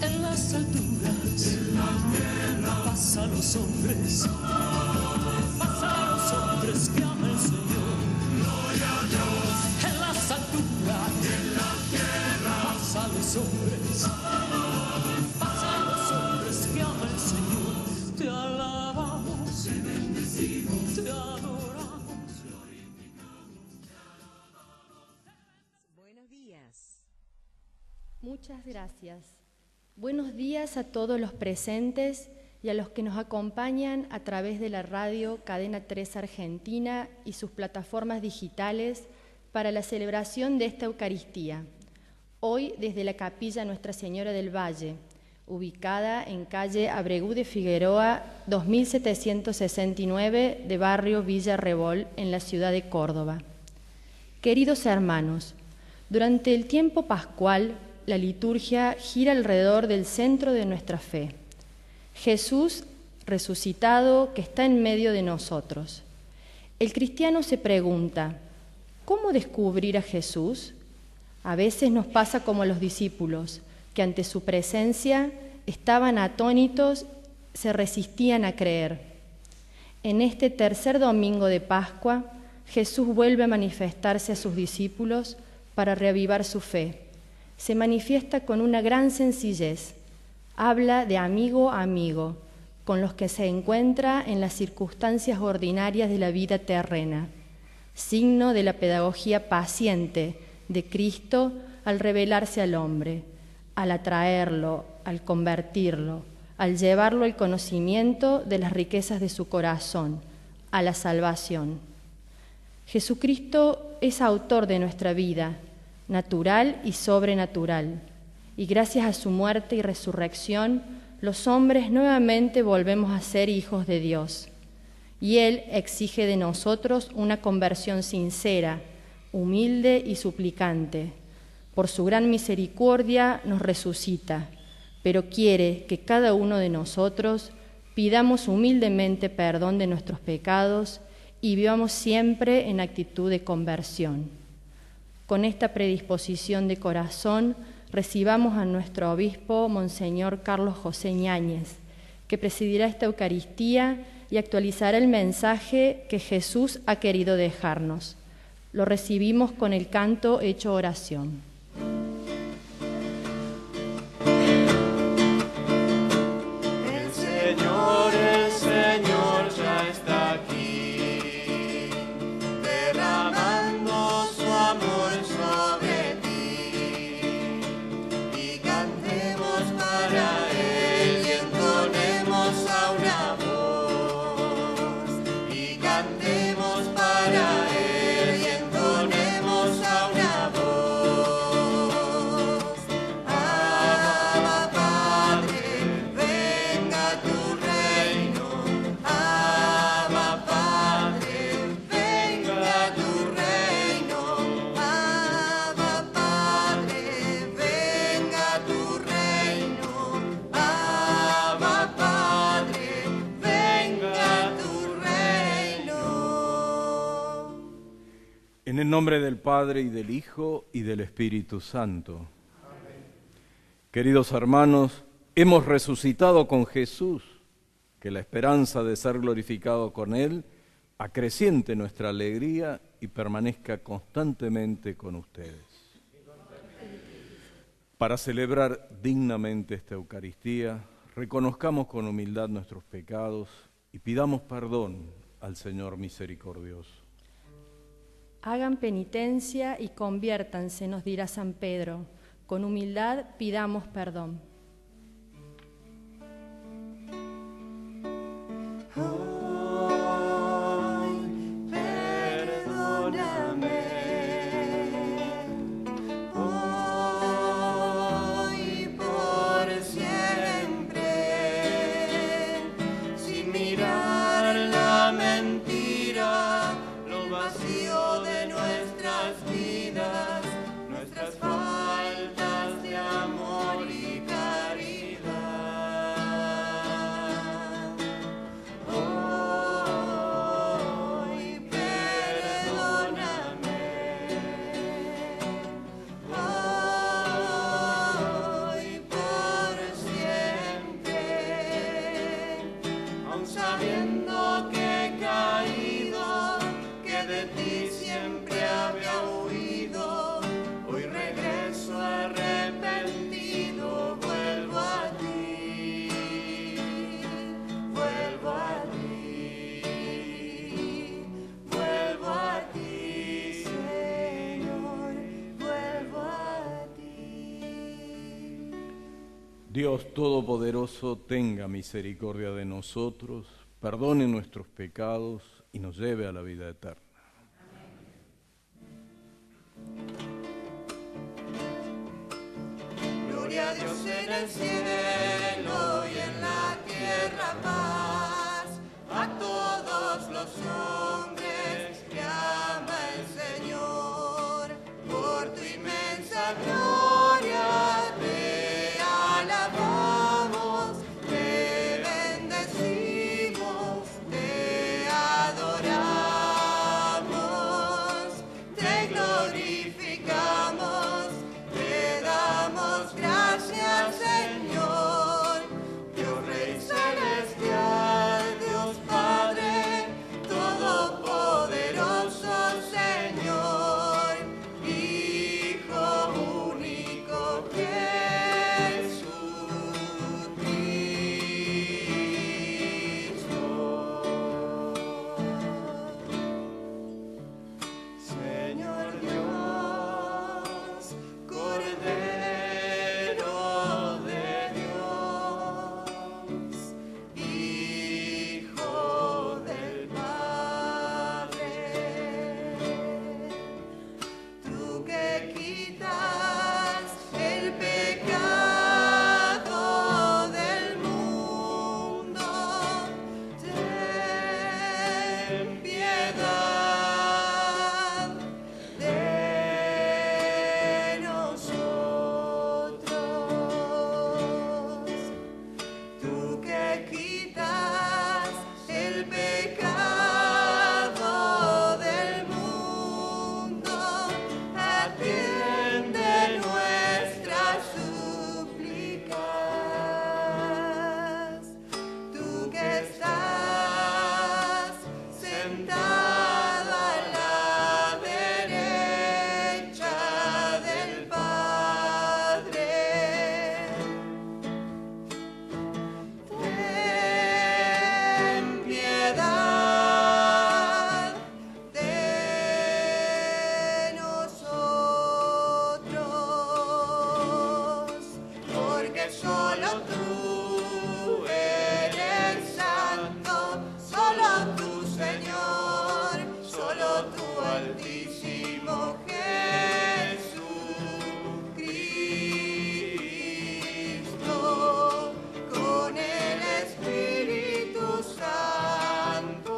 En las alturas, paz a los hombres, que ama el Señor. Gloria a Dios. En las alturas, en la tierra, paz a los hombres, que ama el Señor. Te alabamos, te bendecimos, te adoramos. Buenos días. Muchas gracias. Buenos días a todos los presentes y a los que nos acompañan a través de la radio Cadena 3 Argentina y sus plataformas digitales para la celebración de esta Eucaristía. Hoy desde la Capilla Nuestra Señora del Valle, ubicada en calle Abregú de Figueroa, 2769 de barrio Villa Rebol, en la ciudad de Córdoba. Queridos hermanos, durante el tiempo pascual, la liturgia gira alrededor del centro de nuestra fe, Jesús resucitado que está en medio de nosotros. El cristiano se pregunta, ¿cómo descubrir a Jesús? A veces nos pasa como a los discípulos, que ante su presencia estaban atónitos, se resistían a creer. En este tercer domingo de Pascua, Jesús vuelve a manifestarse a sus discípulos para reavivar su fe. Se manifiesta con una gran sencillez. Habla de amigo a amigo, con los que se encuentra en las circunstancias ordinarias de la vida terrena, signo de la pedagogía paciente de Cristo al revelarse al hombre, al atraerlo, al convertirlo, al llevarlo al conocimiento de las riquezas de su corazón, a la salvación. Jesucristo es autor de nuestra vida, natural y sobrenatural, y gracias a su muerte y resurrección, los hombres nuevamente volvemos a ser hijos de Dios. Y Él exige de nosotros una conversión sincera, humilde y suplicante. Por su gran misericordia nos resucita, pero quiere que cada uno de nosotros pidamos humildemente perdón de nuestros pecados y vivamos siempre en actitud de conversión. Con esta predisposición de corazón, recibamos a nuestro obispo, Monseñor Carlos José Ñáñez, que presidirá esta Eucaristía y actualizará el mensaje que Jesús ha querido dejarnos. Lo recibimos con el canto hecho oración. El Señor ya está aquí, derramando su amor sobre ti. Y cantemos para Él y entonemos a una voz. Y cantemos para Él y entonemos a una voz. Abba, Padre, venga tu reino. Abba, Padre, venga tu reino. Abba, Padre, venga tu reino. Abba, Padre, venga tu reino. En el nombre del Padre, y del Hijo, y del Espíritu Santo. Amén. Queridos hermanos, hemos resucitado con Jesús, que la esperanza de ser glorificado con Él acreciente nuestra alegría y permanezca constantemente con ustedes. Para celebrar dignamente esta Eucaristía, reconozcamos con humildad nuestros pecados y pidamos perdón al Señor misericordioso. Hagan penitencia y conviértanse, nos dirá San Pedro. Con humildad pidamos perdón. Ay, perdóname. Hoy por siempre, sin mirar la mentira, lo vacío de nuestras vidas, nuestras faltas de amor y caridad. Dios Todopoderoso, tenga misericordia de nosotros, perdone nuestros pecados y nos lleve a la vida eterna. Gloria a Dios en el cielo y en la tierra paz, a todos los hombres que ama el Señor. Por tu inmensa gloria te alabamos, te bendecimos, te adoramos, te glorificamos, te damos gracias, Señor, Dios Rey celestial, Dios Padre todopoderoso, Señor, Hijo único Jesucristo. Señor Dios, Cordero de Dios, Hijo del Padre, tú que quitas el pecado del mundo, ten piedad de nosotros. Tú que quitas el pecado del mundo, atiende nuestras súplicas. Tú que estás sentado a la derecha del Padre, ten piedad de nosotros, porque solo tú eres santo, solo tú, Señor, solo tú, Altísimo Jesucristo, con el Espíritu Santo,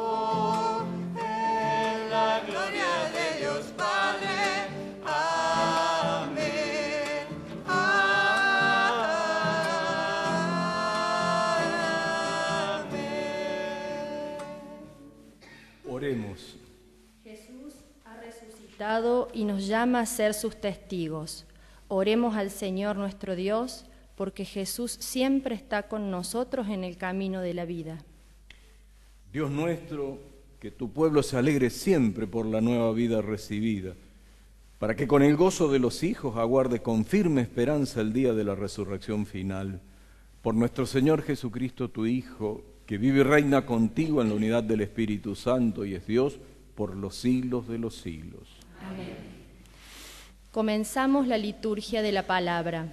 en la gloria de Dios Padre. Amén. Amén. Oremos. Jesús ha resucitado y nos llama a ser sus testigos. Oremos al Señor nuestro Dios, porque Jesús siempre está con nosotros en el camino de la vida. Dios nuestro, que tu pueblo se alegre siempre por la nueva vida recibida, para que con el gozo de los hijos aguarde con firme esperanza el día de la resurrección final. Por nuestro Señor Jesucristo, tu Hijo, que vive y reina contigo en la unidad del Espíritu Santo y es Dios por los siglos de los siglos. Amén. Comenzamos la liturgia de la palabra.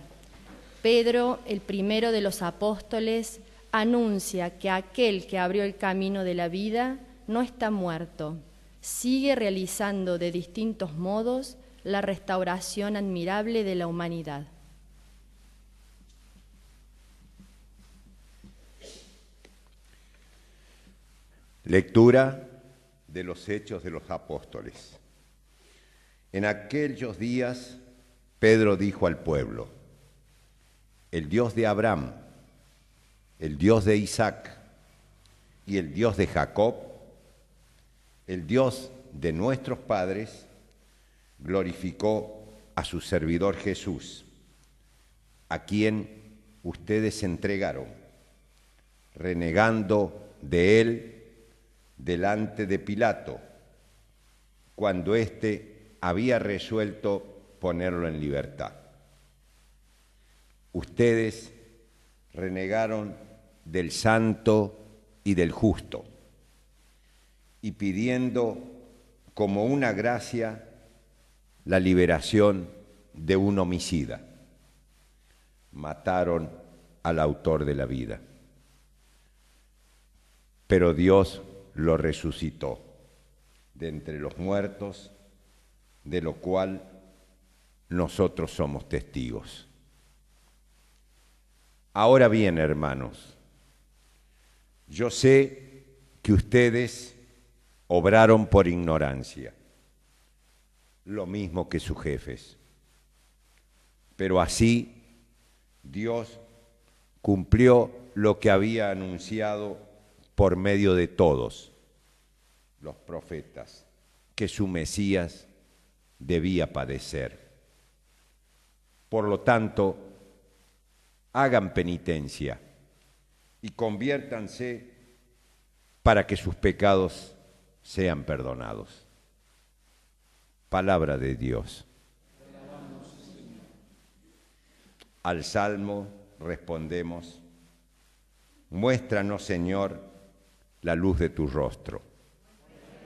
Pedro, el primero de los apóstoles, anuncia que aquel que abrió el camino de la vida no está muerto, sigue realizando de distintos modos la restauración admirable de la humanidad. Lectura de los Hechos de los Apóstoles. En aquellos días, Pedro dijo al pueblo: el Dios de Abraham, el Dios de Isaac y el Dios de Jacob, el Dios de nuestros padres, glorificó a su servidor Jesús, a quien ustedes entregaron, renegando de él delante de Pilato, cuando éste había resuelto ponerlo en libertad. Ustedes renegaron del santo y del justo, y pidiendo como una gracia la liberación de un homicida, mataron al autor de la vida. Pero Dios lo resucitó de entre los muertos, de lo cual nosotros somos testigos. Ahora bien, hermanos, yo sé que ustedes obraron por ignorancia, lo mismo que sus jefes. Pero así Dios cumplió lo que había anunciado por medio de todos los profetas, que su Mesías debía padecer. Por lo tanto, hagan penitencia y conviértanse para que sus pecados sean perdonados. Palabra de Dios. Al Salmo respondemos: muéstranos, Señor, la luz de tu rostro.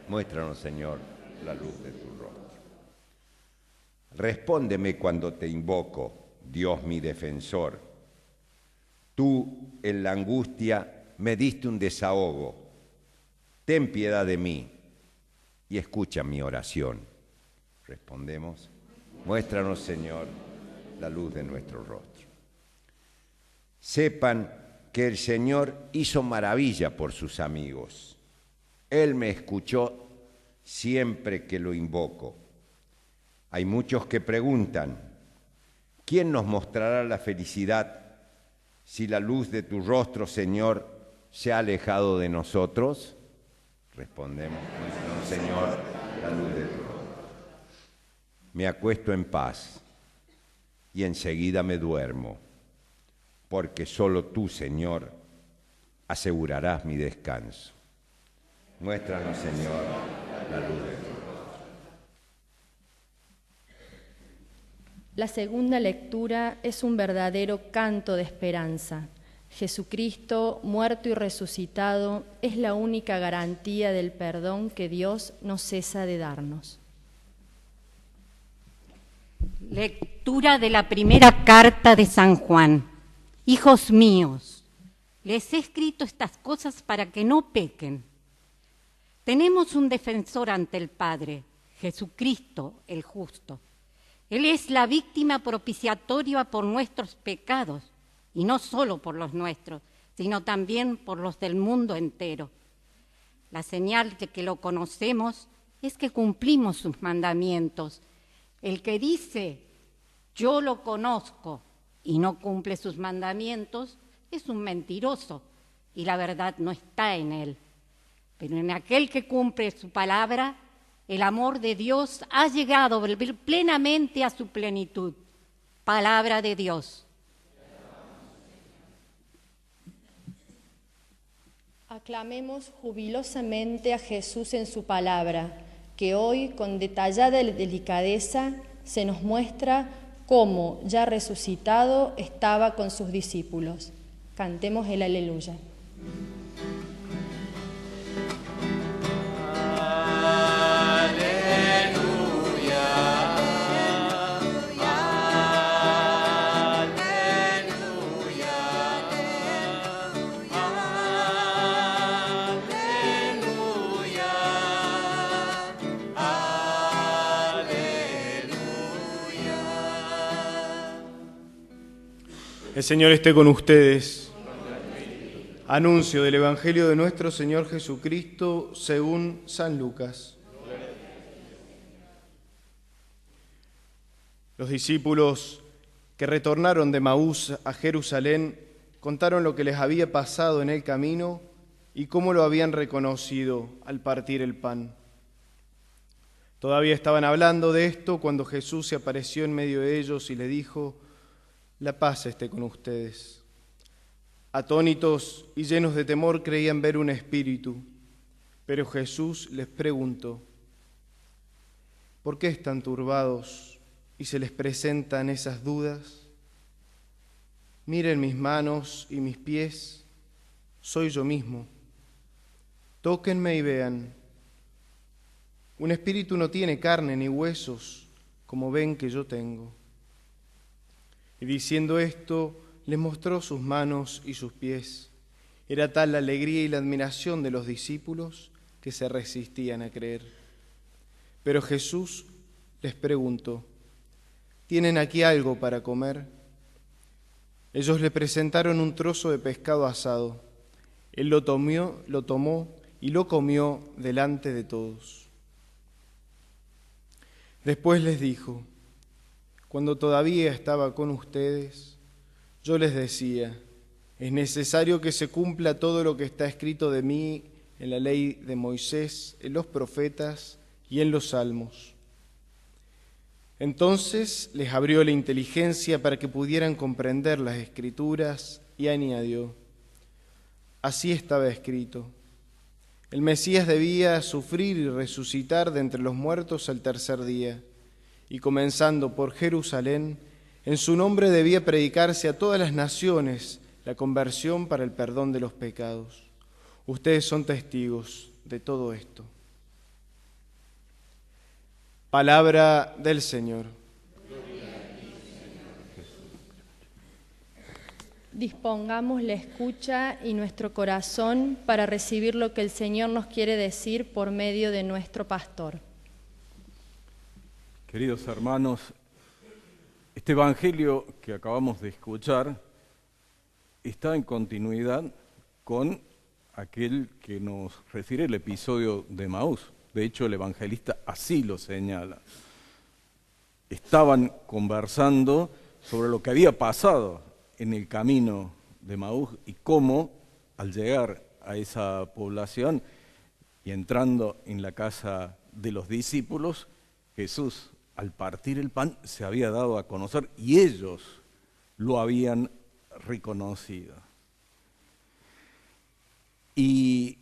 Muéstranos, Señor, la luz de tu rostro. Respóndeme cuando te invoco, Dios mi defensor. Tú, en la angustia, me diste un desahogo. Ten piedad de mí y escucha mi oración. Respondemos: muéstranos, Señor, la luz de nuestro rostro. Sepan que el Señor hizo maravilla por sus amigos. Él me escuchó siempre que lo invoco. Hay muchos que preguntan: ¿quién nos mostrará la felicidad si la luz de tu rostro, Señor, se ha alejado de nosotros? Respondemos: muéstranos, Señor, la luz de tu rostro. Me acuesto en paz y enseguida me duermo, porque solo tú, Señor, asegurarás mi descanso. Muéstranos, Señor, la luz de tu rostro. La segunda lectura es un verdadero canto de esperanza. Jesucristo, muerto y resucitado, es la única garantía del perdón que Dios no cesa de darnos. Lectura de la primera carta de San Juan. Hijos míos, les he escrito estas cosas para que no pequen. Tenemos un defensor ante el Padre, Jesucristo el justo. Él es la víctima propiciatoria por nuestros pecados, y no solo por los nuestros, sino también por los del mundo entero. La señal de que lo conocemos es que cumplimos sus mandamientos. El que dice, yo lo conozco, y no cumple sus mandamientos, es un mentiroso, y la verdad no está en él. Pero en aquel que cumple su palabra, el amor de Dios ha llegado plenamente a su plenitud. Palabra de Dios. Aclamemos jubilosamente a Jesús en su palabra, que hoy, con detallada delicadeza, se nos muestra cómo, ya resucitado, estaba con sus discípulos. Cantemos el Aleluya. El Señor esté con ustedes. Anuncio del Evangelio de nuestro Señor Jesucristo según San Lucas. Los discípulos que retornaron de Maús a Jerusalén contaron lo que les había pasado en el camino y cómo lo habían reconocido al partir el pan. Todavía estaban hablando de esto cuando Jesús se apareció en medio de ellos y le dijo: la paz esté con ustedes. Atónitos y llenos de temor creían ver un espíritu, pero Jesús les preguntó: ¿por qué están turbados y se les presentan esas dudas? Miren mis manos y mis pies, soy yo mismo. Tóquenme y vean. Un espíritu no tiene carne ni huesos, como ven que yo tengo. Y diciendo esto, les mostró sus manos y sus pies. Era tal la alegría y la admiración de los discípulos que se resistían a creer. Pero Jesús les preguntó: ¿tienen aquí algo para comer? Ellos le presentaron un trozo de pescado asado. Él lo tomó y lo comió delante de todos. Después les dijo: cuando todavía estaba con ustedes, yo les decía, es necesario que se cumpla todo lo que está escrito de mí en la ley de Moisés, en los profetas y en los salmos. Entonces les abrió la inteligencia para que pudieran comprender las Escrituras y añadió: así estaba escrito, el Mesías debía sufrir y resucitar de entre los muertos al tercer día, y comenzando por Jerusalén, en su nombre debía predicarse a todas las naciones la conversión para el perdón de los pecados. Ustedes son testigos de todo esto. Palabra del Señor. Dispongamos la escucha y nuestro corazón para recibir lo que el Señor nos quiere decir por medio de nuestro pastor. Queridos hermanos, este Evangelio que acabamos de escuchar está en continuidad con aquel que nos refiere el episodio de Maús. De hecho, el evangelista así lo señala. Estaban conversando sobre lo que había pasado en el camino de Maús y cómo, al llegar a esa población y entrando en la casa de los discípulos, Jesús, al partir el pan, se había dado a conocer y ellos lo habían reconocido. Y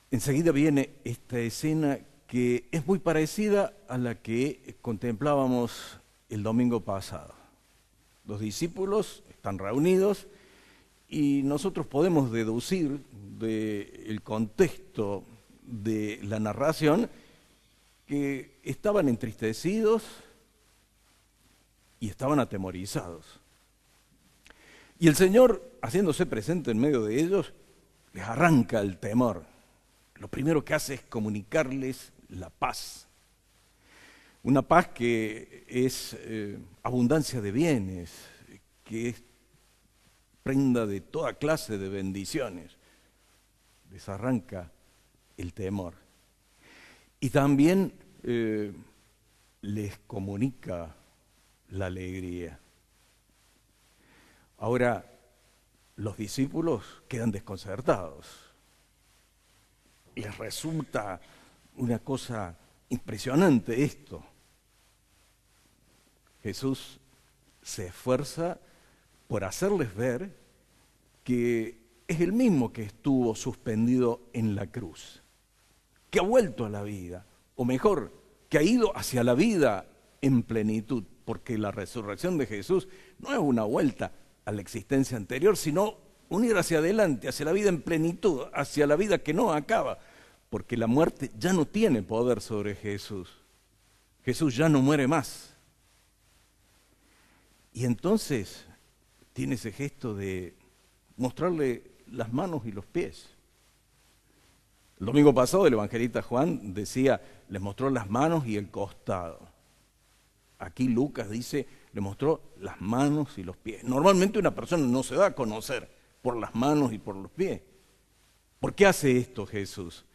enseguida viene esta escena que es muy parecida a la que contemplábamos el domingo pasado. Los discípulos están reunidos y nosotros podemos deducir del contexto de la narración que estaban entristecidos y estaban atemorizados. Y el Señor, haciéndose presente en medio de ellos, les arranca el temor. Lo primero que hace es comunicarles la paz. Una paz que es abundancia de bienes, que es prenda de toda clase de bendiciones. Les arranca el temor. Y también les comunica la alegría. Ahora, los discípulos quedan desconcertados. Les resulta una cosa impresionante esto. Jesús se esfuerza por hacerles ver que es el mismo que estuvo suspendido en la cruz, que ha vuelto a la vida, o mejor, que ha ido hacia la vida en plenitud, porque la resurrección de Jesús no es una vuelta a la existencia anterior, sino un ir hacia adelante, hacia la vida en plenitud, hacia la vida que no acaba, porque la muerte ya no tiene poder sobre Jesús. Jesús ya no muere más. Y entonces tiene ese gesto de mostrarle las manos y los pies. El domingo pasado el evangelista Juan decía, les mostró las manos y el costado. Aquí Lucas dice, le mostró las manos y los pies. Normalmente una persona no se da a conocer por las manos y por los pies. ¿Por qué hace esto Jesús?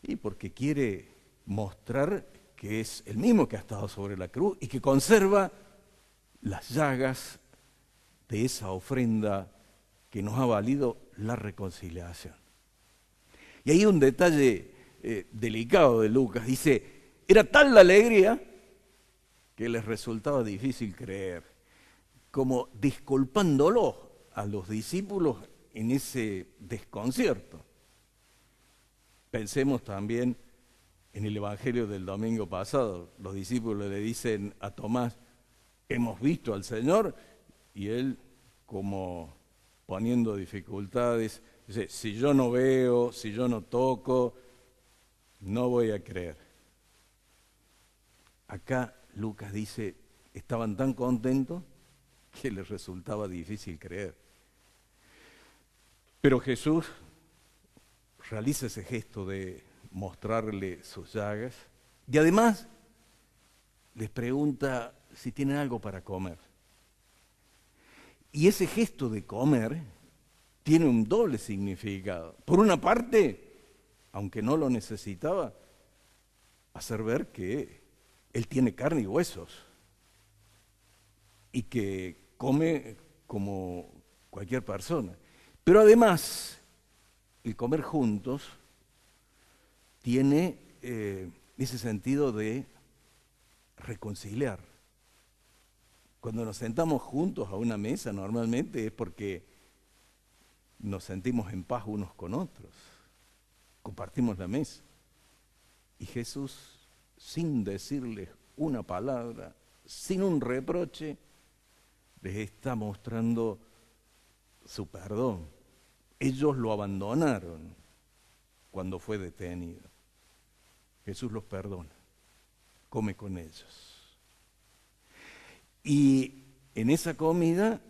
Y porque quiere mostrar que es el mismo que ha estado sobre la cruz y que conserva las llagas de esa ofrenda que nos ha valido la reconciliación. Y hay un detalle delicado de Lucas. Dice, era tal la alegría que les resultaba difícil creer, como disculpándolo a los discípulos en ese desconcierto. Pensemos también en el evangelio del domingo pasado. Los discípulos le dicen a Tomás, hemos visto al Señor, y él, como poniendo dificultades, dice, si yo no veo, si yo no toco, no voy a creer. Acá Lucas dice, estaban tan contentos que les resultaba difícil creer. Pero Jesús realiza ese gesto de mostrarle sus llagas y además les pregunta si tienen algo para comer. Y ese gesto de comer tiene un doble significado. Por una parte, aunque no lo necesitaba, hacer ver que él tiene carne y huesos y que come como cualquier persona. Pero además, el comer juntos tiene ese sentido de reconciliar. Cuando nos sentamos juntos a una mesa, normalmente es porque nos sentimos en paz unos con otros. Compartimos la mesa. Y Jesús, sin decirles una palabra, sin un reproche, les está mostrando su perdón. Ellos lo abandonaron cuando fue detenido. Jesús los perdona, come con ellos. Y en esa comida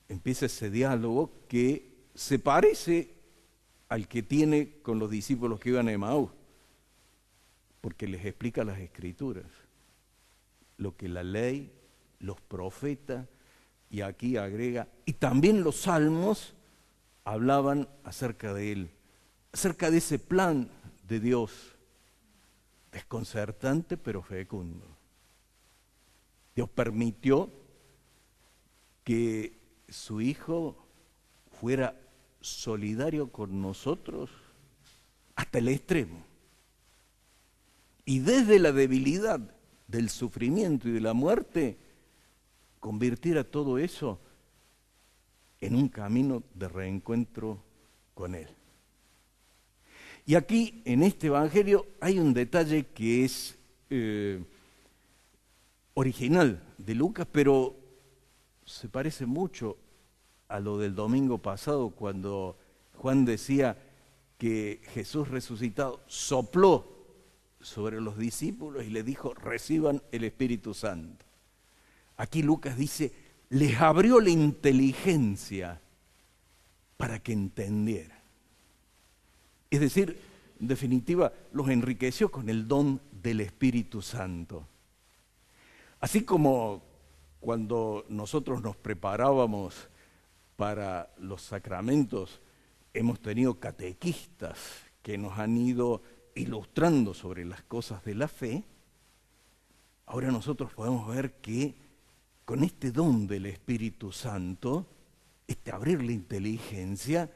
empieza ese diálogo que se parece al que tiene con los discípulos que iban a Emaús, porque les explica las Escrituras, lo que la ley, los profetas, y aquí agrega, y también los salmos hablaban acerca de él, acerca de ese plan de Dios, desconcertante pero fecundo. Dios permitió que su Hijo fuera solidario con nosotros hasta el extremo. Y desde la debilidad del sufrimiento y de la muerte, convirtiera todo eso en un camino de reencuentro con Él. Y aquí, en este Evangelio, hay un detalle que es original de Lucas, pero se parece mucho a lo del domingo pasado, cuando Juan decía que Jesús resucitado sopló sobre los discípulos y les dijo, reciban el Espíritu Santo. Aquí Lucas dice, les abrió la inteligencia para que entendieran. Es decir, en definitiva, los enriqueció con el don del Espíritu Santo. Así como cuando nosotros nos preparábamos para los sacramentos, hemos tenido catequistas que nos han ido ilustrando sobre las cosas de la fe, ahora nosotros podemos ver que con este don del Espíritu Santo, este abrir la inteligencia,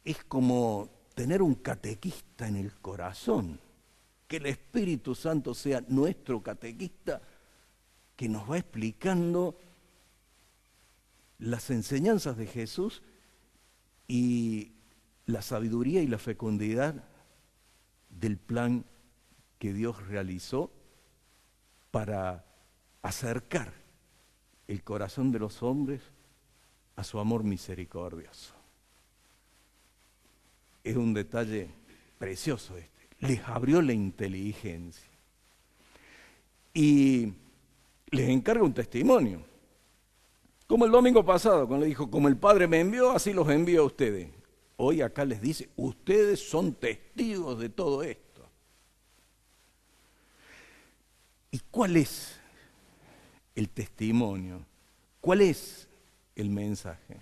es como tener un catequista en el corazón, que el Espíritu Santo sea nuestro catequista, que nos va explicando las enseñanzas de Jesús y la sabiduría y la fecundidad del plan que Dios realizó para acercar el corazón de los hombres a su amor misericordioso. Es un detalle precioso este. Les abrió la inteligencia. Y les encarga un testimonio. Como el domingo pasado, cuando le dijo, como el Padre me envió, así los envío a ustedes. Hoy acá les dice, ustedes son testigos de todo esto. ¿Y cuál es el testimonio? ¿Cuál es el mensaje?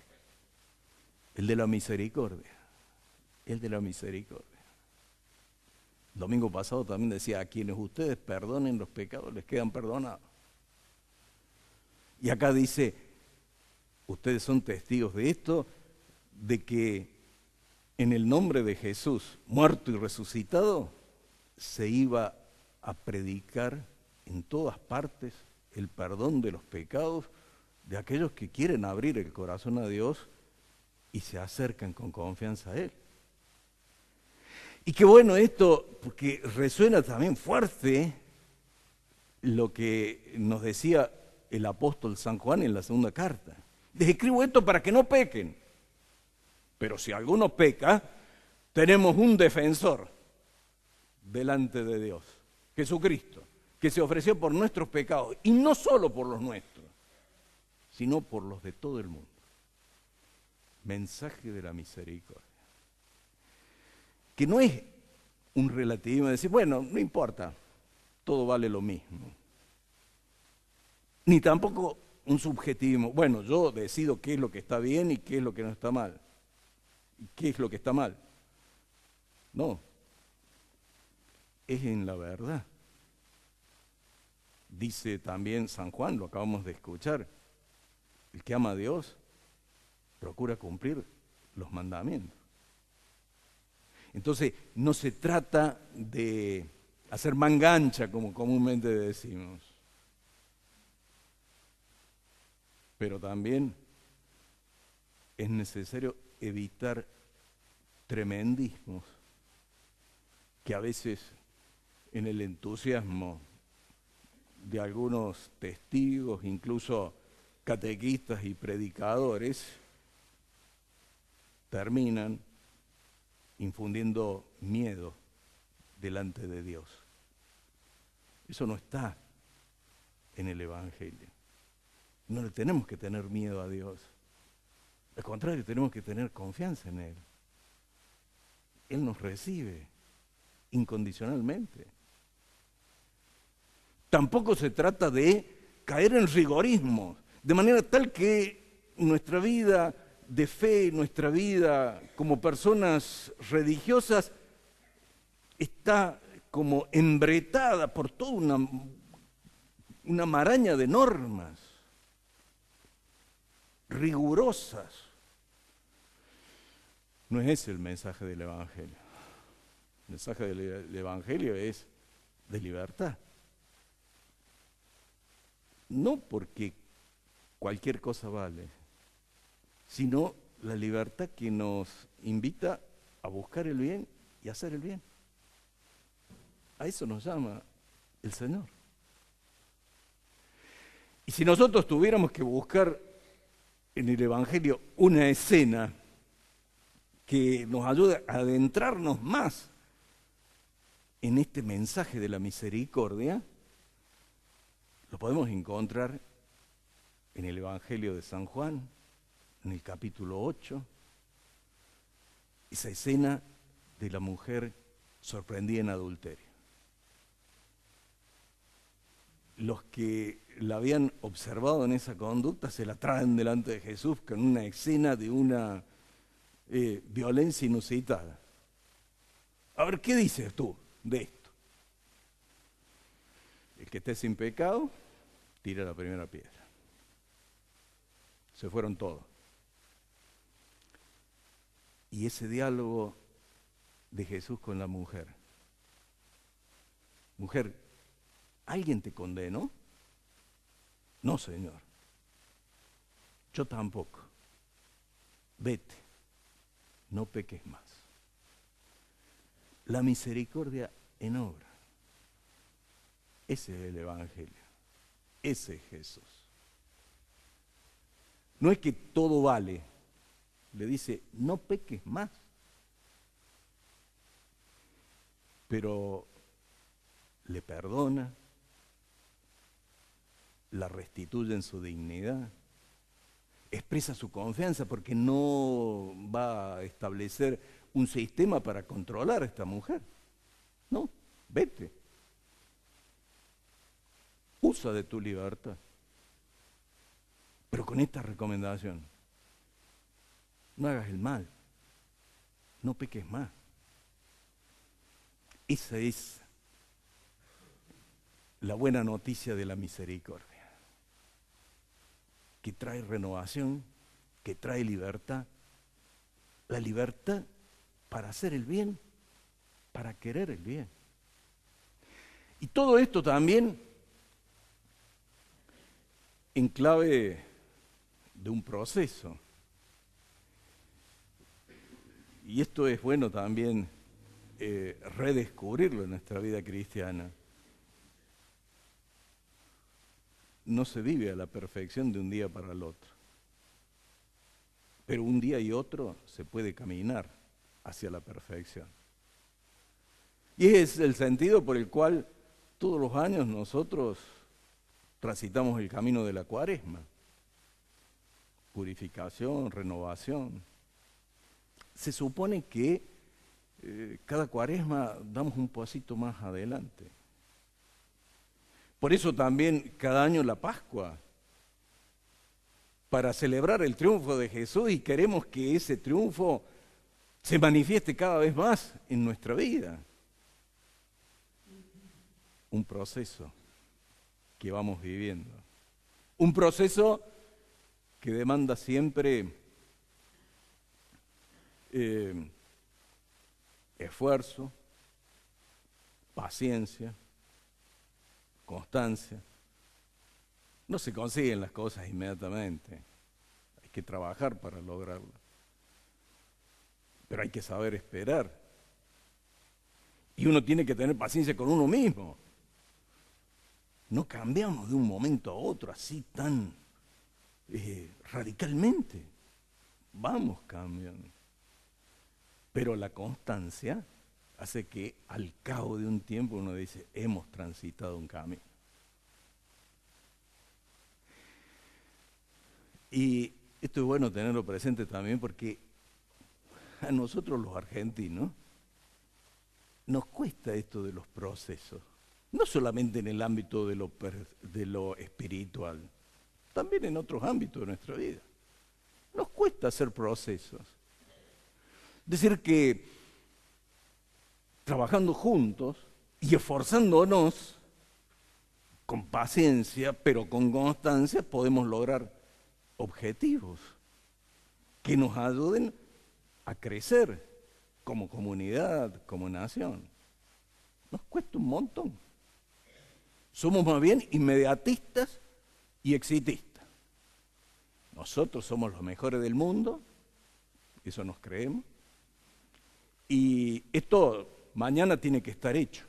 El de la misericordia. El de la misericordia. El domingo pasado también decía, a quienes ustedes perdonen los pecados, les quedan perdonados. Y acá dice, ustedes son testigos de esto, de que en el nombre de Jesús, muerto y resucitado, se iba a predicar en todas partes el perdón de los pecados de aquellos que quieren abrir el corazón a Dios y se acercan con confianza a Él. Y qué bueno esto, porque resuena también fuerte lo que nos decía el apóstol San Juan en la segunda carta. Les escribo esto para que no pequen. Pero si alguno peca, tenemos un defensor delante de Dios, Jesucristo, que se ofreció por nuestros pecados, y no solo por los nuestros, sino por los de todo el mundo. mensaje de la misericordia. Que no es un relativismo de decir, bueno, no importa, todo vale lo mismo. Ni tampoco un subjetivismo, bueno, yo decido qué es lo que está bien y qué es lo que no está mal. ¿Y qué es lo que está mal? No, es en la verdad. Dice también San Juan, lo acabamos de escuchar, el que ama a Dios procura cumplir los mandamientos. Entonces, no se trata de hacer mangancha, como comúnmente decimos, pero también es necesario evitar tremendismos que a veces en el entusiasmo de algunos testigos, incluso catequistas y predicadores, terminan infundiendo miedo delante de Dios. Eso no está en el Evangelio. No le tenemos que tener miedo a Dios. Al contrario, tenemos que tener confianza en Él. Él nos recibe incondicionalmente. Tampoco se trata de caer en rigorismos, de manera tal que nuestra vida de fe, nuestra vida como personas religiosas está como embretada por toda una maraña de normas rigurosas. No es ese el mensaje del Evangelio. El mensaje del Evangelio es de libertad. No porque cualquier cosa vale, sino la libertad que nos invita a buscar el bien y hacer el bien. A eso nos llama el Señor. Y si nosotros tuviéramos que buscar en el Evangelio una escena que nos ayude a adentrarnos más en este mensaje de la misericordia, lo podemos encontrar en el Evangelio de San Juan, en el capítulo 8, esa escena de la mujer sorprendida en adulterio. Los que la habían observado en esa conducta se la traen delante de Jesús con una escena de una violencia inusitada. A ver, ¿qué dices tú de esto? El que esté sin pecado, tira la primera piedra. Se fueron todos. Y ese diálogo de Jesús con la mujer. Mujer, ¿alguien te condenó? No, Señor. Yo tampoco. Vete, no peques más. La misericordia en obra. Ese es el Evangelio. Ese es Jesús. No es que todo vale. Le dice, no peques más. Pero le perdona, la restituye en su dignidad, expresa su confianza porque no va a establecer un sistema para controlar a esta mujer. No, vete. Usa de tu libertad. Pero con esta recomendación, no hagas el mal, no peques más. Esa es la buena noticia de la misericordia, que trae renovación, que trae libertad. La libertad para hacer el bien, para querer el bien. Y todo esto también en clave de un proceso. Y esto es bueno también redescubrirlo en nuestra vida cristiana. No se vive a la perfección de un día para el otro. Pero un día y otro se puede caminar hacia la perfección. Y es el sentido por el cual todos los años nosotros transitamos el camino de la Cuaresma. Purificación, renovación, se supone que cada Cuaresma damos un pasito más adelante. Por eso también cada año la Pascua, para celebrar el triunfo de Jesús, y queremos que ese triunfo se manifieste cada vez más en nuestra vida. Un proceso que vamos viviendo. Un proceso que demanda siempre esfuerzo, paciencia, constancia. No se consiguen las cosas inmediatamente. Hay que trabajar para lograrlo. Pero hay que saber esperar. Y uno tiene que tener paciencia con uno mismo. No cambiamos de un momento a otro así tan radicalmente. Vamos cambiando. Pero la constancia hace que al cabo de un tiempo uno dice, hemos transitado un camino. Y esto es bueno tenerlo presente también porque a nosotros los argentinos nos cuesta esto de los procesos. No solamente en el ámbito de lo espiritual, también en otros ámbitos de nuestra vida. Nos cuesta hacer procesos. Decir que trabajando juntos y esforzándonos con paciencia, pero con constancia, podemos lograr objetivos que nos ayuden a crecer como comunidad, como nación. Nos cuesta un montón. Somos más bien inmediatistas y exitistas. Nosotros somos los mejores del mundo, eso nos creemos, y esto mañana tiene que estar hecho.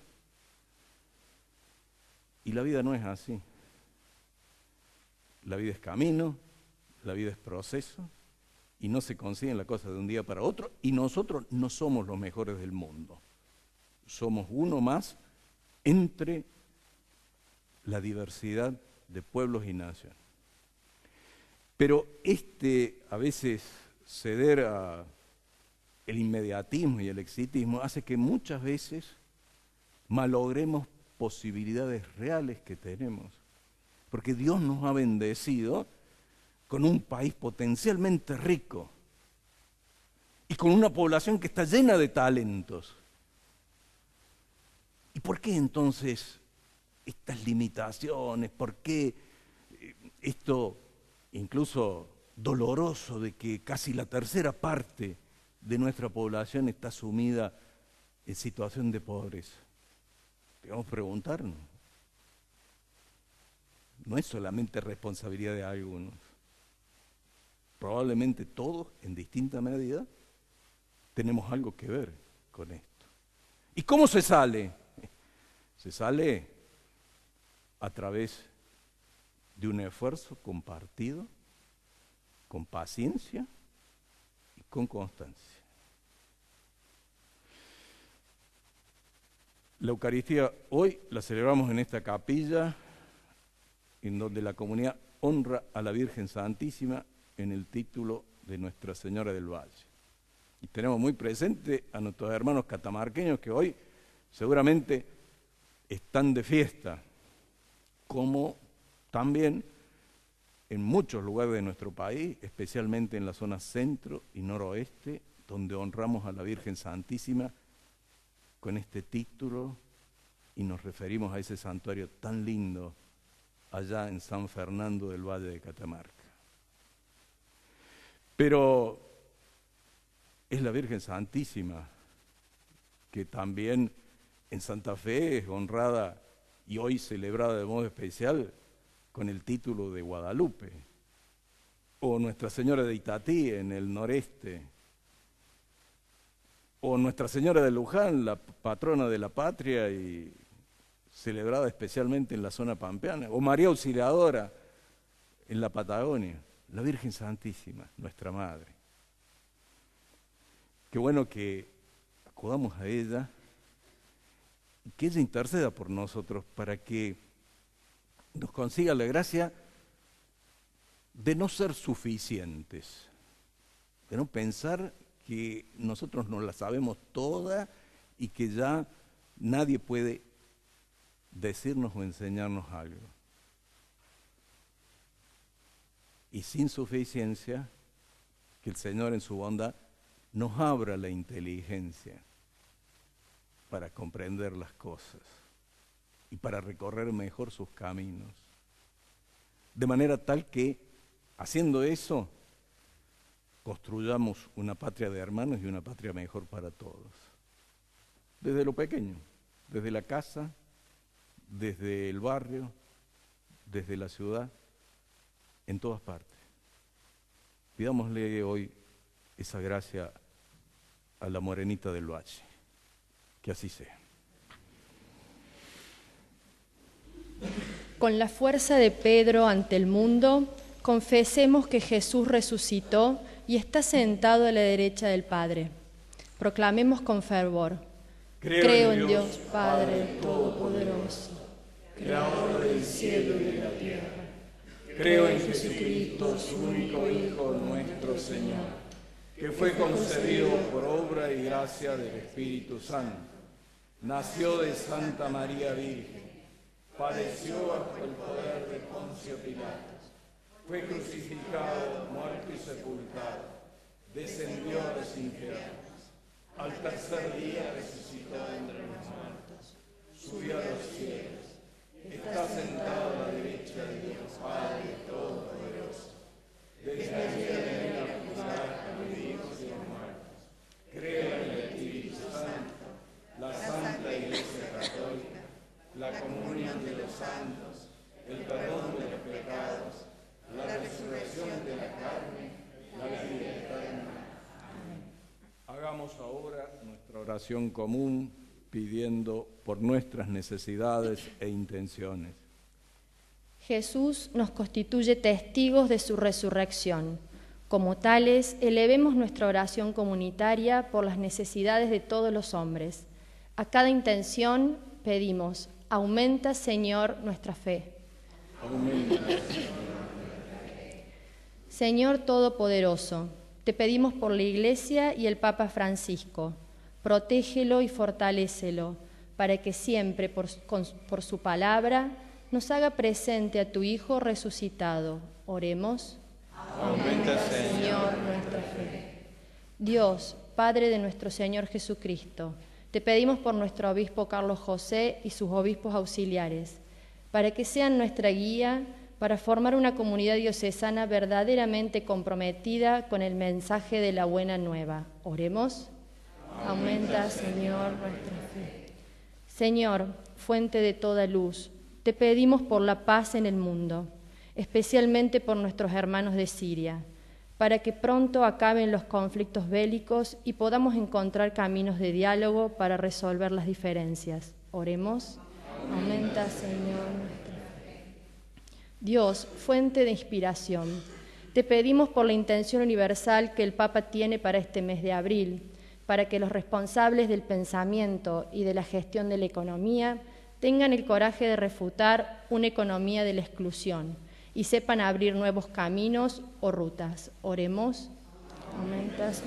Y la vida no es así. La vida es camino, la vida es proceso, y no se consiguen las cosas de un día para otro, y nosotros no somos los mejores del mundo. Somos uno más entre la diversidad de pueblos y naciones. Pero a veces ceder a el inmediatismo y el exitismo hace que muchas veces malogremos posibilidades reales que tenemos. Porque Dios nos ha bendecido con un país potencialmente rico y con una población que está llena de talentos. ¿Y por qué entonces estas limitaciones? ¿Por qué esto incluso doloroso de que casi la tercera parte de nuestra población está sumida en situación de pobreza? Debemos preguntarnos. No es solamente responsabilidad de algunos. Probablemente todos, en distinta medida, tenemos algo que ver con esto. ¿Y cómo se sale? Se sale a través de un esfuerzo compartido, con paciencia y con constancia. La Eucaristía hoy la celebramos en esta capilla, en donde la comunidad honra a la Virgen Santísima en el título de Nuestra Señora del Valle. Y tenemos muy presente a nuestros hermanos catamarqueños que hoy seguramente están de fiesta, como también en muchos lugares de nuestro país, especialmente en la zona centro y noroeste, donde honramos a la Virgen Santísima con este título y nos referimos a ese santuario tan lindo allá en San Fernando del Valle de Catamarca. Pero es la Virgen Santísima que también en Santa Fe es honrada y hoy celebrada de modo especial con el título de Guadalupe, o Nuestra Señora de Itatí en el noreste, o Nuestra Señora de Luján, la patrona de la patria y celebrada especialmente en la zona pampeana, o María Auxiliadora en la Patagonia, la Virgen Santísima, nuestra Madre. Qué bueno que acudamos a ella y que ella interceda por nosotros para que nos consiga la gracia de no ser suficientes, de no pensar que nosotros no la sabemos toda y que ya nadie puede decirnos o enseñarnos algo. Y sin suficiencia, que el Señor en su bondad nos abra la inteligencia para comprender las cosas y para recorrer mejor sus caminos. De manera tal que, haciendo eso, construyamos una patria de hermanos y una patria mejor para todos. Desde lo pequeño, desde la casa, desde el barrio, desde la ciudad, en todas partes. Pidámosle hoy esa gracia a la morenita del Valle. Que así sea. Con la fuerza de Pedro ante el mundo, confesemos que Jesús resucitó y está sentado a la derecha del Padre. Proclamemos con fervor. Creo en Dios, Padre Todopoderoso, Creador del cielo y de la tierra. Creo en Jesucristo, su único Hijo, nuestro Señor, que fue concebido por obra y gracia del Espíritu Santo. Nació de Santa María Virgen, padeció bajo el poder de Poncio Pilatos, fue crucificado, muerto y sepultado, descendió a los infiernos, al tercer día resucitó entre los muertos, subió a los cielos, está sentado a la derecha de Dios Padre Todopoderoso, desde allí viene a juzgar a los vivos y a los muertos. Creo en el Espíritu Santo, la Santa Iglesia Católica, la comunión de los santos, el perdón de los pecados, la resurrección de la carne, la vida eterna. Amén. Hagamos ahora nuestra oración común pidiendo por nuestras necesidades e intenciones. Jesús nos constituye testigos de su resurrección. Como tales, elevemos nuestra oración comunitaria por las necesidades de todos los hombres. A cada intención pedimos: aumenta, Señor, nuestra fe. Aumenta, Señor Todopoderoso, te pedimos por la Iglesia y el Papa Francisco. Protégelo y fortalécelo, para que siempre, por su palabra, nos haga presente a tu Hijo resucitado. Oremos. aumenta, Señor, nuestra fe. Dios, Padre de nuestro Señor Jesucristo, te pedimos por nuestro obispo Carlos José y sus obispos auxiliares, para que sean nuestra guía para formar una comunidad diocesana verdaderamente comprometida con el mensaje de la buena nueva. Oremos. Aumenta, Señor, nuestra fe. Señor, fuente de toda luz, te pedimos por la paz en el mundo, especialmente por nuestros hermanos de Siria, para que pronto acaben los conflictos bélicos y podamos encontrar caminos de diálogo para resolver las diferencias. Oremos. Aumenta, Señor, nuestra fe. Dios, fuente de inspiración, te pedimos por la intención universal que el Papa tiene para este mes de abril, para que los responsables del pensamiento y de la gestión de la economía tengan el coraje de refutar una economía de la exclusión y sepan abrir nuevos caminos o rutas. Oremos. Aumentas.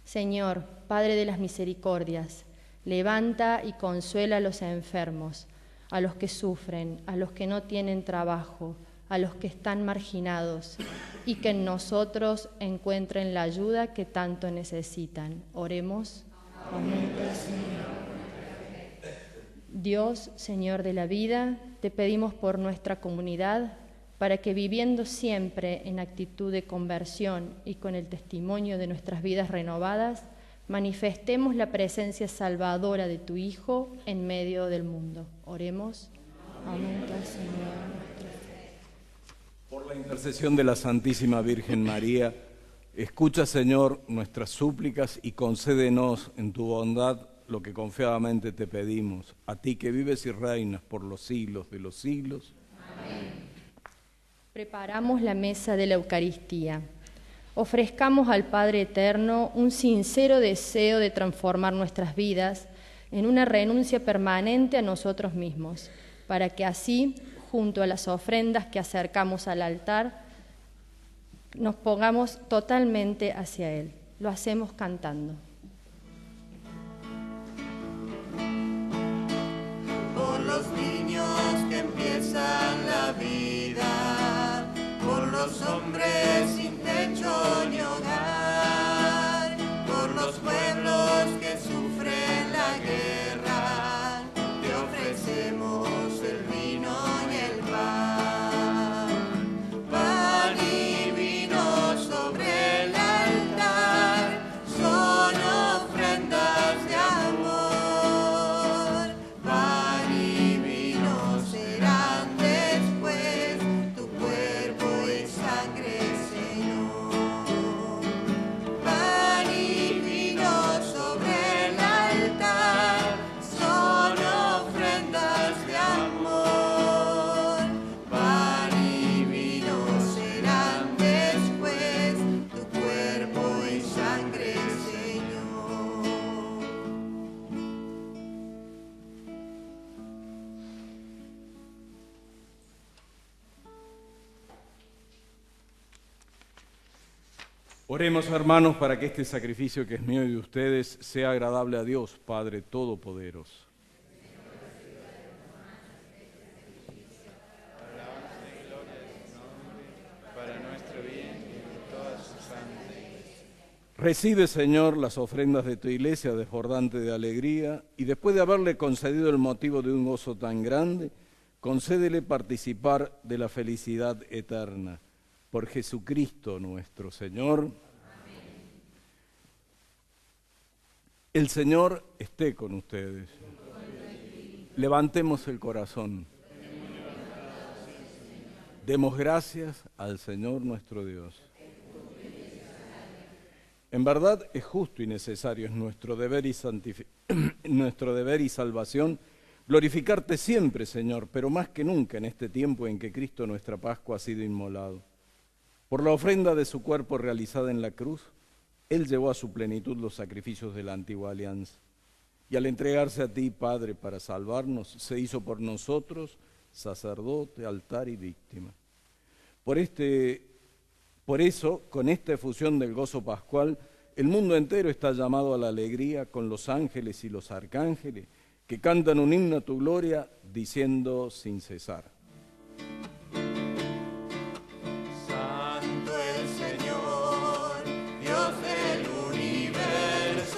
Señor, Padre de las misericordias, levanta y consuela a los enfermos, a los que sufren, a los que no tienen trabajo, a los que están marginados, y que en nosotros encuentren la ayuda que tanto necesitan. Oremos. Aumenta, Señor. Dios, Señor de la vida, te pedimos por nuestra comunidad, para que viviendo siempre en actitud de conversión y con el testimonio de nuestras vidas renovadas, manifestemos la presencia salvadora de tu Hijo en medio del mundo. Oremos. Aumenta, Señor. Por la intercesión de la Santísima Virgen María, escucha, Señor, nuestras súplicas y concédenos en tu bondad lo que confiadamente te pedimos, a ti que vives y reinas por los siglos de los siglos. Amén. Preparamos la mesa de la Eucaristía. Ofrezcamos al Padre Eterno un sincero deseo de transformar nuestras vidas en una renuncia permanente a nosotros mismos, para que así, junto a las ofrendas que acercamos al altar, nos pongamos totalmente hacia Él. Lo hacemos cantando. Por los niños que empiezan la vida, por los hombres sin techo ni hogar, por los pueblos que sufren la guerra, te ofrecemos el vino y el pan. Pan y vino sobre el altar son ofrendas de amor. Pan y vino serán después tu cuerpo y sangre, Señor. Pan y vino sobre el altar son ofrendas de amor. Pan y vino serán después tu cuerpo y sangre, Señor. Oremos, hermanos, para que este sacrificio que es mío y de ustedes sea agradable a Dios, Padre Todopoderoso. Para nuestro bien y de toda su santa iglesia. Recibe, Señor, las ofrendas de tu iglesia desbordante de alegría y después de haberle concedido el motivo de un gozo tan grande, concédele participar de la felicidad eterna. Por Jesucristo nuestro Señor. Amén. El Señor esté con ustedes. Levantemos el corazón. Demos gracias al Señor nuestro Dios. En verdad es justo y necesario, es nuestro deber y salvación, glorificarte siempre, Señor, pero más que nunca en este tiempo en que Cristo nuestra Pascua ha sido inmolado. Por la ofrenda de su cuerpo realizada en la cruz, Él llevó a su plenitud los sacrificios de la antigua alianza. Y al entregarse a ti, Padre, para salvarnos, se hizo por nosotros sacerdote, altar y víctima. Por eso, con esta efusión del gozo pascual, el mundo entero está llamado a la alegría con los ángeles y los arcángeles que cantan un himno a tu gloria, diciendo sin cesar. Santo el Señor, Dios del universo.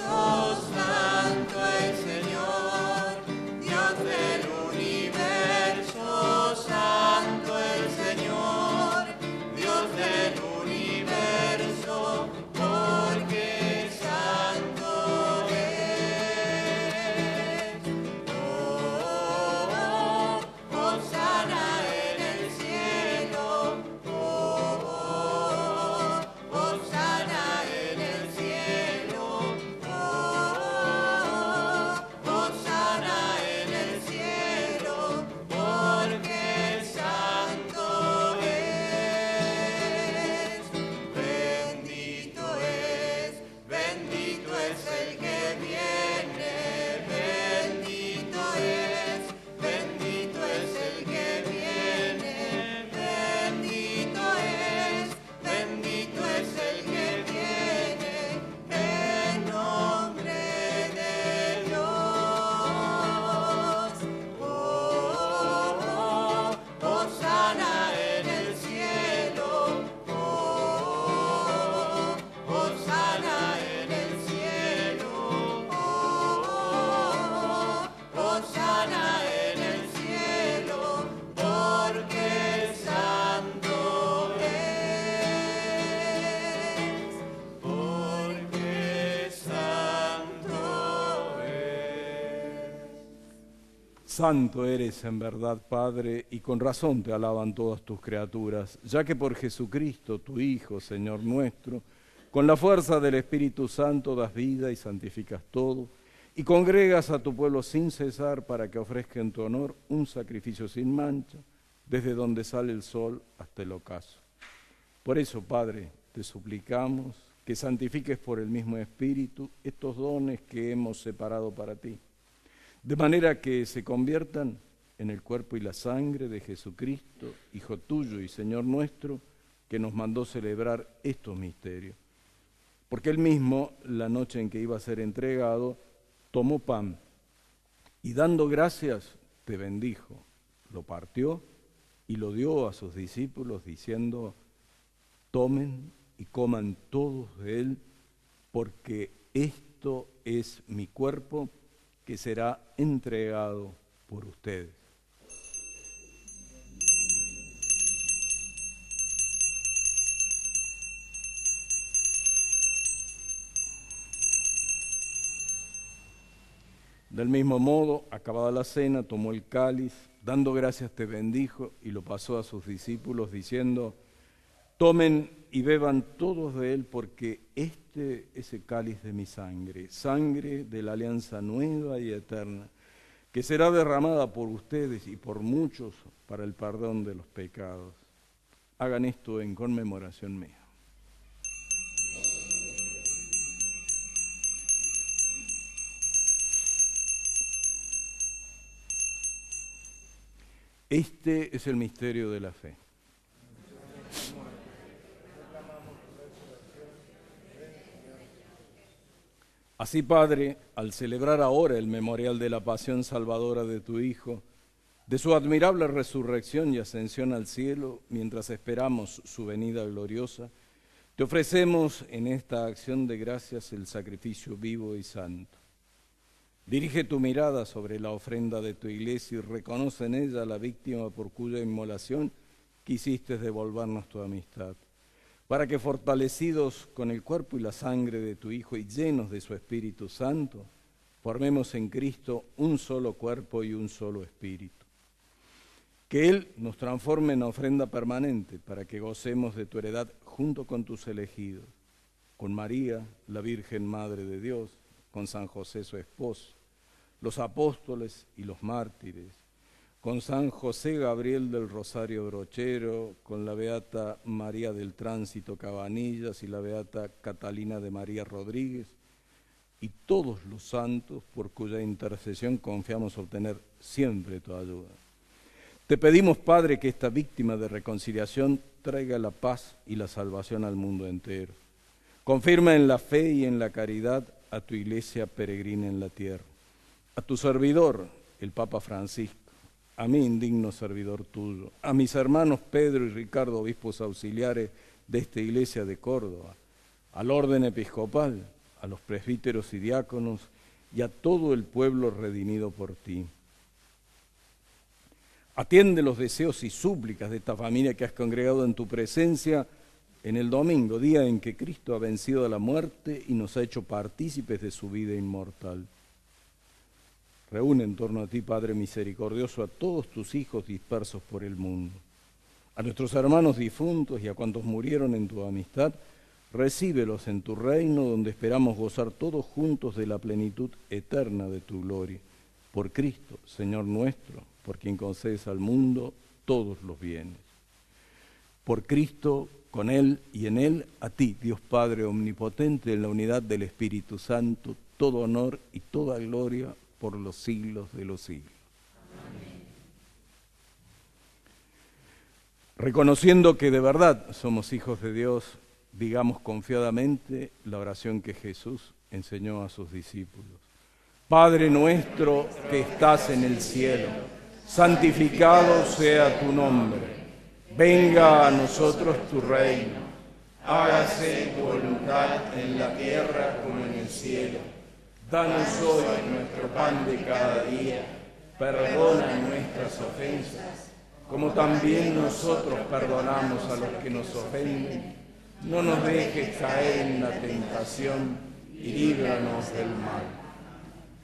Santo el Señor, Dios del universo. Santo el Señor, Dios del universo, porque santo es. Hosana en el cielo. Hosana en el cielo. Hosana en el cielo, porque santo es. Bendito es el que viene. Bendito es el que viene. Bendito es el que viene en nombre de Dios. Hosana en el cielo. Hosana en el cielo. Hosana en el cielo, porque santo es. Porque santo es. Santo eres en verdad, Padre, y con razón te alaban todas tus criaturas, ya que por Jesucristo, tu Hijo, Señor nuestro, con la fuerza del Espíritu Santo das vida y santificas todo, y congregas a tu pueblo sin cesar para que ofrezca en tu honor un sacrificio sin mancha, desde donde sale el sol hasta el ocaso. Por eso, Padre, te suplicamos que santifiques por el mismo Espíritu estos dones que hemos separado para ti, de manera que se conviertan en el cuerpo y la sangre de Jesucristo, Hijo tuyo y Señor nuestro, que nos mandó celebrar estos misterios. Porque él mismo, la noche en que iba a ser entregado, tomó pan y dando gracias, te bendijo, lo partió y lo dio a sus discípulos diciendo: tomen y coman todos de él, porque esto es mi cuerpo que será entregado por ustedes. Del mismo modo, acabada la cena, tomó el cáliz, dando gracias te bendijo y lo pasó a sus discípulos diciendo: tomen y beban todos de él, porque este es el cáliz de mi sangre, sangre de la alianza nueva y eterna, que será derramada por ustedes y por muchos para el perdón de los pecados. Hagan esto en conmemoración mía. Este es el misterio de la fe. Así, Padre, al celebrar ahora el memorial de la pasión salvadora de tu Hijo, de su admirable resurrección y ascensión al cielo, mientras esperamos su venida gloriosa, te ofrecemos en esta acción de gracias el sacrificio vivo y santo. Dirige tu mirada sobre la ofrenda de tu iglesia y reconoce en ella la víctima por cuya inmolación quisiste devolvernos tu amistad, para que fortalecidos con el cuerpo y la sangre de tu Hijo y llenos de su Espíritu Santo, formemos en Cristo un solo cuerpo y un solo espíritu. Que Él nos transforme en ofrenda permanente para que gocemos de tu heredad junto con tus elegidos, con María, la Virgen Madre de Dios, con San José su esposo, los apóstoles y los mártires, con San José Gabriel del Rosario Brochero, con la Beata María del Tránsito Cabanillas y la Beata Catalina de María Rodríguez, y todos los santos por cuya intercesión confiamos obtener siempre tu ayuda. Te pedimos, Padre, que esta víctima de reconciliación traiga la paz y la salvación al mundo entero. Confirma en la fe y en la caridad a tu iglesia peregrina en la tierra, a tu servidor, el Papa Francisco, a mí, indigno servidor tuyo, a mis hermanos Pedro y Ricardo, obispos auxiliares de esta iglesia de Córdoba, al orden episcopal, a los presbíteros y diáconos y a todo el pueblo redimido por ti. Atiende los deseos y súplicas de esta familia que has congregado en tu presencia en el domingo, día en que Cristo ha vencido a la muerte y nos ha hecho partícipes de su vida inmortal. Reúne en torno a ti, Padre misericordioso, a todos tus hijos dispersos por el mundo. A nuestros hermanos difuntos y a cuantos murieron en tu amistad, recíbelos en tu reino, donde esperamos gozar todos juntos de la plenitud eterna de tu gloria. Por Cristo, Señor nuestro, por quien concedes al mundo todos los bienes. Por Cristo, con Él y en Él, a ti, Dios Padre omnipotente, en la unidad del Espíritu Santo, todo honor y toda gloria por los siglos de los siglos. Amén. Reconociendo que de verdad somos hijos de Dios, digamos confiadamente la oración que Jesús enseñó a sus discípulos. Padre nuestro que estás en el cielo, santificado sea tu nombre. Venga a nosotros tu reino. Hágase tu voluntad en la tierra como en el cielo. Danos hoy nuestro pan de cada día. Perdona nuestras ofensas, como también nosotros perdonamos a los que nos ofenden. No nos dejes caer en la tentación y líbranos del mal.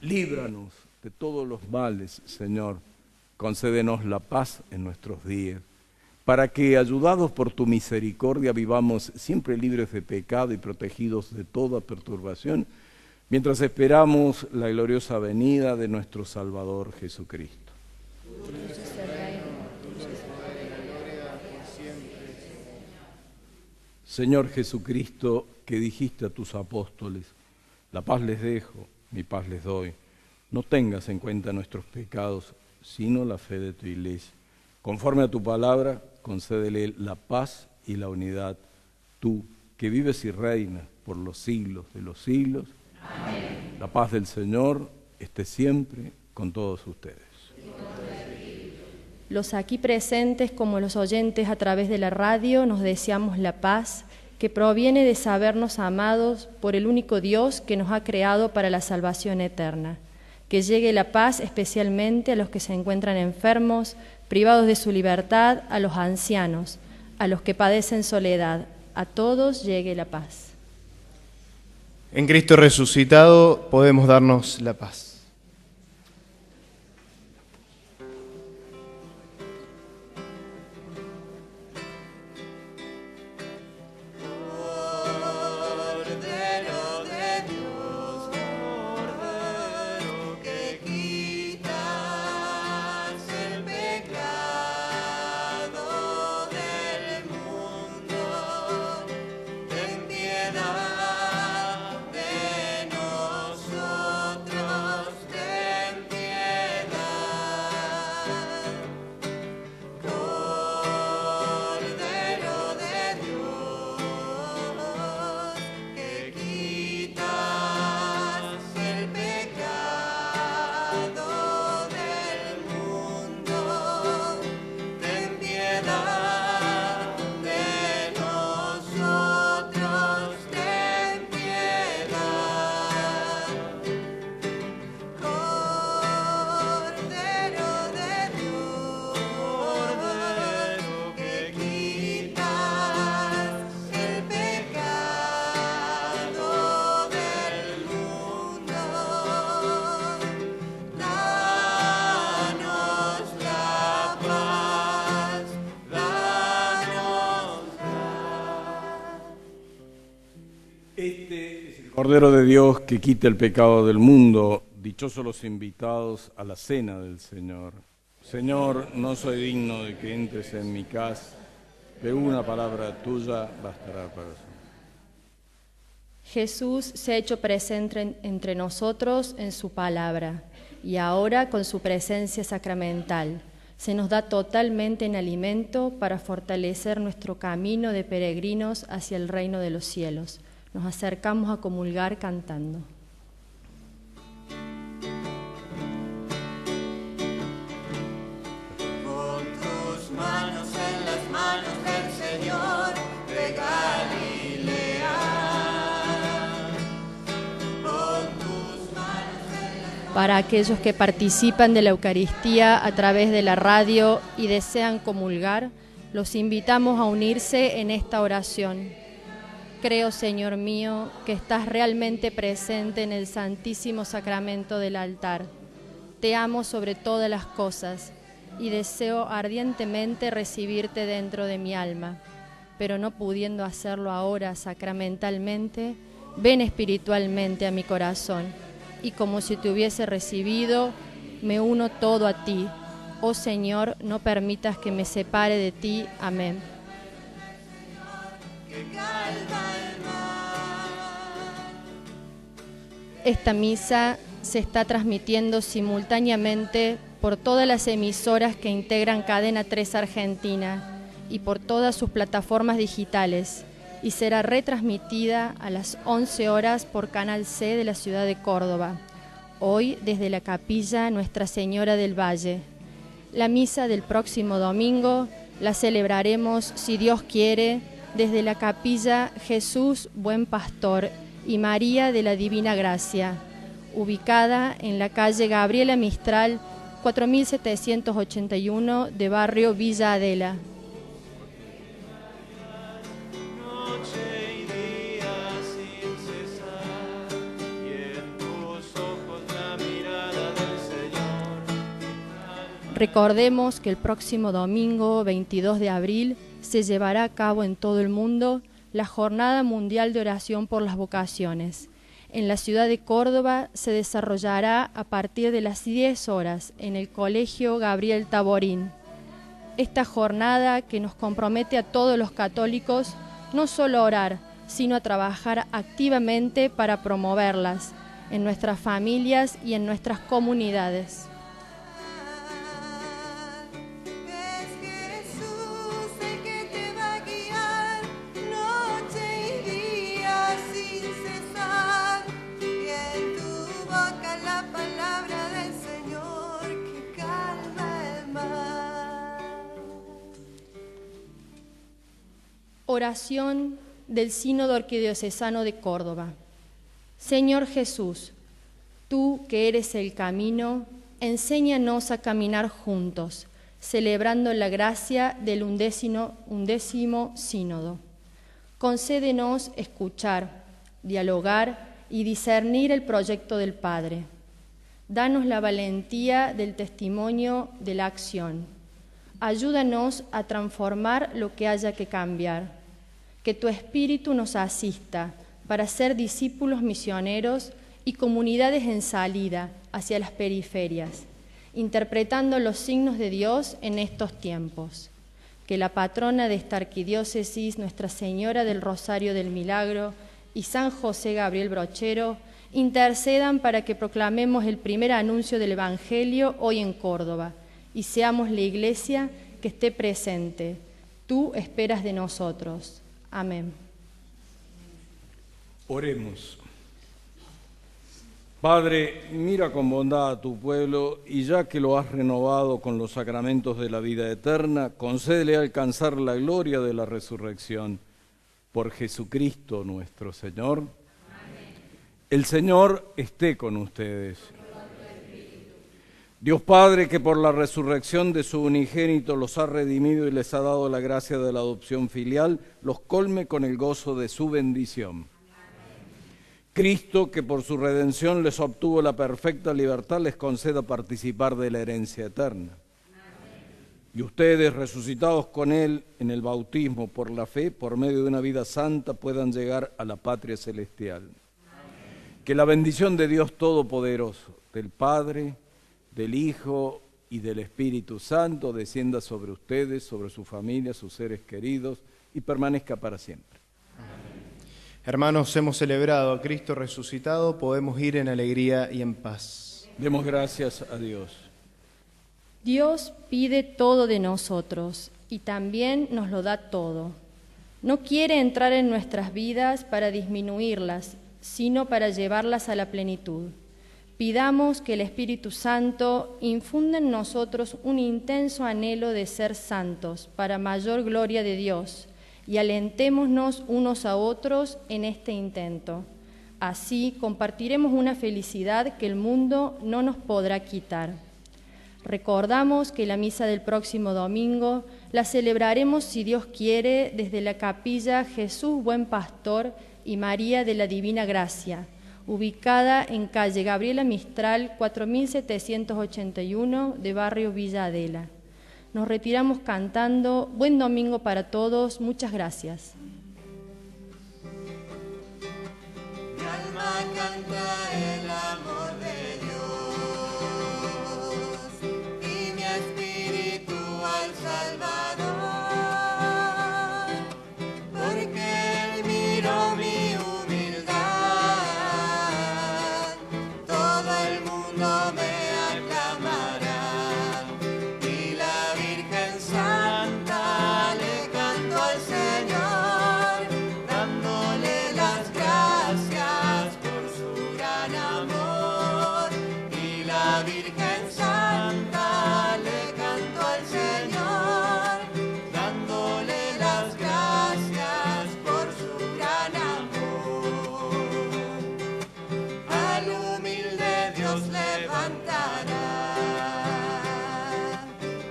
Líbranos de todos los males, Señor. Concédenos la paz en nuestros días, para que, ayudados por tu misericordia, vivamos siempre libres de pecado y protegidos de toda perturbación, mientras esperamos la gloriosa venida de nuestro Salvador Jesucristo. Señor Jesucristo, que dijiste a tus apóstoles: la paz les dejo, mi paz les doy. No tengas en cuenta nuestros pecados, sino la fe de tu iglesia. Conforme a tu palabra, concédele la paz y la unidad, tú que vives y reinas por los siglos de los siglos. Amén. La paz del Señor esté siempre con todos ustedes. Los aquí presentes como los oyentes a través de la radio nos deseamos la paz que proviene de sabernos amados por el único Dios que nos ha creado para la salvación eterna. Que llegue la paz especialmente a los que se encuentran enfermos, privados de su libertad, a los ancianos, a los que padecen soledad. A todos llegue la paz. En Cristo resucitado podemos darnos la paz. Cordero de Dios que quita el pecado del mundo, dichosos los invitados a la cena del Señor. Señor, no soy digno de que entres en mi casa, pero una palabra tuya bastará para eso. Jesús se ha hecho presente entre nosotros en su palabra y ahora con su presencia sacramental. Se nos da totalmente en alimento para fortalecer nuestro camino de peregrinos hacia el reino de los cielos. Nos acercamos a comulgar cantando. Pon tus manos en las manos del Señor de Galilea. Pon tus manos en las manos. Para aquellos que participan de la Eucaristía a través de la radio y desean comulgar, los invitamos a unirse en esta oración. Creo, Señor mío, que estás realmente presente en el Santísimo Sacramento del altar. Te amo sobre todas las cosas y deseo ardientemente recibirte dentro de mi alma, pero no pudiendo hacerlo ahora sacramentalmente, ven espiritualmente a mi corazón y como si te hubiese recibido, me uno todo a ti. Oh Señor, no permitas que me separe de ti. Amén. Esta misa se está transmitiendo simultáneamente por todas las emisoras que integran Cadena 3 Argentina y por todas sus plataformas digitales y será retransmitida a las 11 horas por Canal C de la ciudad de Córdoba, hoy desde la capilla Nuestra Señora del Valle. La misa del próximo domingo la celebraremos, si Dios quiere, desde la capilla Jesús Buen Pastor y María de la Divina Gracia, ubicada en la calle Gabriela Mistral, 4781 de barrio Villa Adela. Recordemos que el próximo domingo, 22 de abril, se llevará a cabo en todo el mundo la Jornada Mundial de Oración por las Vocaciones. En la ciudad de Córdoba se desarrollará a partir de las 10 horas en el Colegio Gabriel Taborín. Esta jornada que nos compromete a todos los católicos no solo a orar, sino a trabajar activamente para promoverlas en nuestras familias y en nuestras comunidades. Es Jesús el que te va a guiar. Oración del Sínodo Arquidiocesano de Córdoba. Señor Jesús, tú que eres el camino, enséñanos a caminar juntos, celebrando la gracia del undécimo sínodo. Concédenos escuchar, dialogar y discernir el proyecto del Padre. Danos la valentía del testimonio de la acción. Ayúdanos a transformar lo que haya que cambiar. Que tu Espíritu nos asista para ser discípulos misioneros y comunidades en salida hacia las periferias, interpretando los signos de Dios en estos tiempos. Que la patrona de esta arquidiócesis, Nuestra Señora del Rosario del Milagro y San José Gabriel Brochero, intercedan para que proclamemos el primer anuncio del Evangelio hoy en Córdoba y seamos la Iglesia que esté presente. Tú esperas de nosotros. Amén. Oremos. Padre, mira con bondad a tu pueblo y ya que lo has renovado con los sacramentos de la vida eterna, concédele alcanzar la gloria de la resurrección. Por Jesucristo nuestro Señor. Amén. El Señor esté con ustedes. Dios Padre, que por la resurrección de su unigénito los ha redimido y les ha dado la gracia de la adopción filial, los colme con el gozo de su bendición. Cristo, que por su redención les obtuvo la perfecta libertad, les conceda participar de la herencia eterna. Y ustedes, resucitados con Él en el bautismo por la fe, por medio de una vida santa, puedan llegar a la patria celestial. Que la bendición de Dios Todopoderoso, del Padre, del Hijo y del Espíritu Santo descienda sobre ustedes, sobre su familia, sus seres queridos y permanezca para siempre. Hermanos, hemos celebrado a Cristo resucitado, podemos ir en alegría y en paz. Demos gracias a Dios. Dios pide todo de nosotros y también nos lo da todo. No quiere entrar en nuestras vidas para disminuirlas, sino para llevarlas a la plenitud. Pidamos que el Espíritu Santo infunda en nosotros un intenso anhelo de ser santos para mayor gloria de Dios y alentémonos unos a otros en este intento. Así compartiremos una felicidad que el mundo no nos podrá quitar. Recordamos que la misa del próximo domingo la celebraremos, si Dios quiere, desde la capilla Jesús Buen Pastor y María de la Divina Gracia, ubicada en calle Gabriela Mistral, 4781 de barrio Villa Adela. Nos retiramos cantando Buen Domingo para todos. Muchas gracias. Mi alma canta el amor de Dios y mi espíritu al Salvador, porque Él miró mi humildad, todo el mundo me aclamará. Santa le canto al Señor, dándole las gracias por su gran amor. Y la Virgen Santa le canto al Señor, dándole las gracias por su gran amor. Al humilde Dios levantará,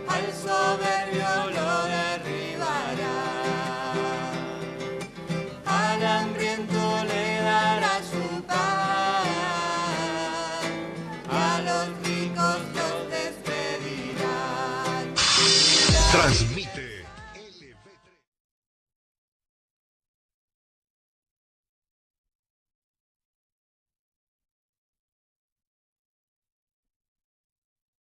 al soberbio lo derribará, al hambriento le dará su pan, a los ricos los despedirán.